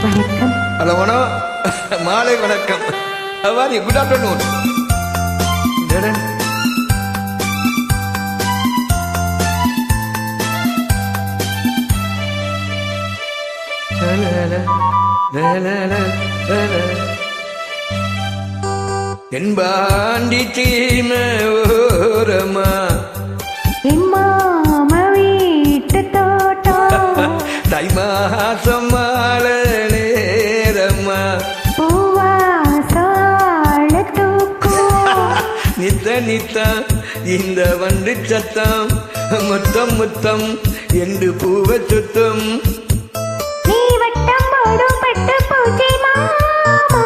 வணக்கம். ஹலோ வணக்கம். மாலை வணக்கம். வாரி குட் ஆஃப்டர்நூன். என்பாண்டி சீம ஓரமா எம்மாம வீட்டு தோட்டம் தை மாசம் மாலை நேரமா பூவாசால தூக்கும் நித்த நித்தம் இந்த வண்டு சத்தம் முத்தம் முத்தம் என்று பூவை சுத்தம் நீ வட்டம் போடும் பட்டு பூச்சி மாமா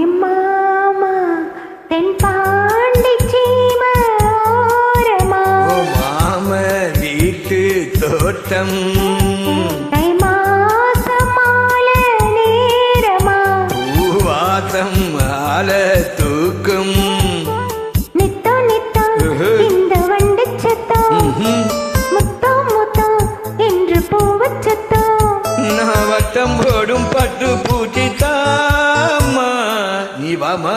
எம்மாமா தென் பாண்டி சீம ஓரமா ஓ மாம வீட்டு தோட்டம் தை மாசம் மாலை நேரமா பூவாசம் ஆல தூக்கும் நித்தம் நித்தம் இந்த வண்டு சத்தம் முத்தம் முத்தம் என்று பூவச் சத்தம் நான் வட்டம் போடும் பட்டு பூச்சி தாமா நீ வாமா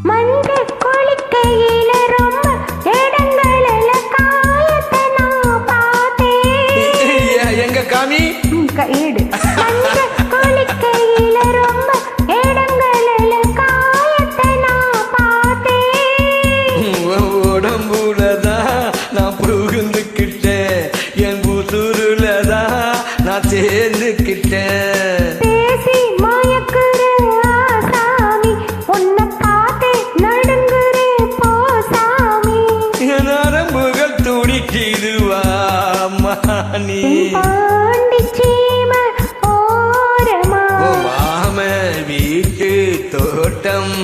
மஞ்சள் குளிக்கையில ரொம்ப இடங்களில காயத்தை நான் பார்த்தேன். எங்க காமி ஈடு மஞ்சள் குளிக்கையில ரொம்ப இடங்களில காயத்தை நான் பார்த்தேன். உடம்புலதான் நான் புகுந்துக்கிட்டேன் என் புசுருலதான் நான் சேர்ந்துக்கிட்டேன் பேசி மயக்குற ஆசாமி உன்னை பார்த்தே நடுங்குறே போ சாமி நரம்புகள் துடிச்சிடுவாமா நீ பாண்டி சீம ஓரமா ஓ மாம வீட்டு தோட்டம்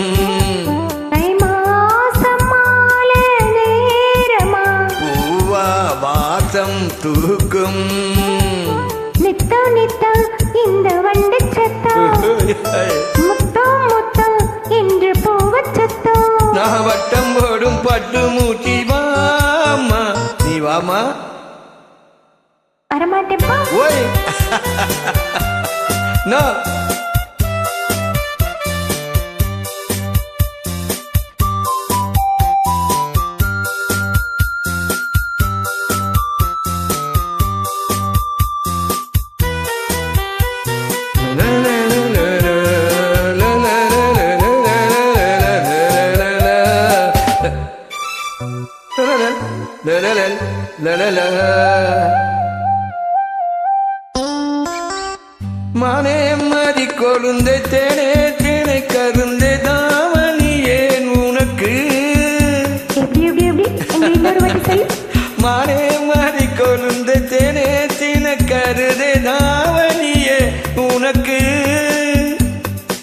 தை மாசம் மாலை நேரமா பூவா வாசம் தூக்கும் நித்தம் நித்தம் இந்த வண்டு சத்தம் முத்தம் முத்தம் என்று பூவச் சத்தம் நான் வட்டம் போடும் பட்டு மூச்சி வாமா நீ வாமா வரமாட்டேப்பா ஓய் நோ மானே மாறி கொழுந்தை தேனே தேனை கருந்தை தாவணி ஏன் உனக்கு எப்படி எப்படி எப்படி எங்க இன்னொரு வாட்டி சொல்லு மானே மாறி கொழுந்தை தேனே தேனை கருதை தாவணியே உனக்கு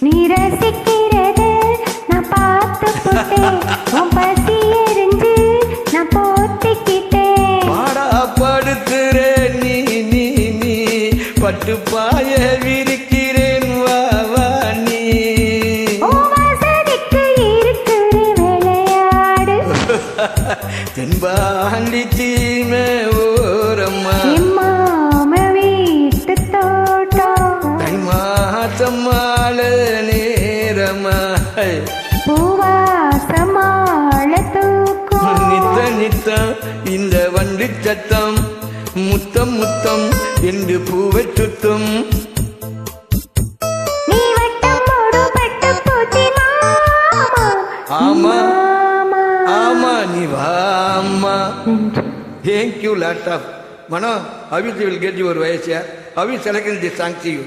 நீ ரசிக்கிறது நான் பார்த்து போட்டேன் உன் பசி எரிஞ்சு நான் போத்திக்கிட்டேன் பாடா படுத்துற நீ நீ நீ பட்டு பாய விரிக்கிறேன் வா வா நீ உன் வசதிக்கு இருக்குது விளையாடு தென்பாண்டி சீமை ஓரம்மா எம்மாம வீட்டு தோட்டம் தை மாசம் மாலை நேரமா பூவாசமாள தூக்கும் நித்த நித்தம் இந்த வண்டு சத்தம் முத்தம் முத்தம் என்று பூவை சுத்தம் நீ வட்டம் போடும் பட்டு பூச்சி மாமா ஆமா மாமா ஆமா நீ வாமா Thank you lot of Mano, how will get your voice here? How will select this song to you?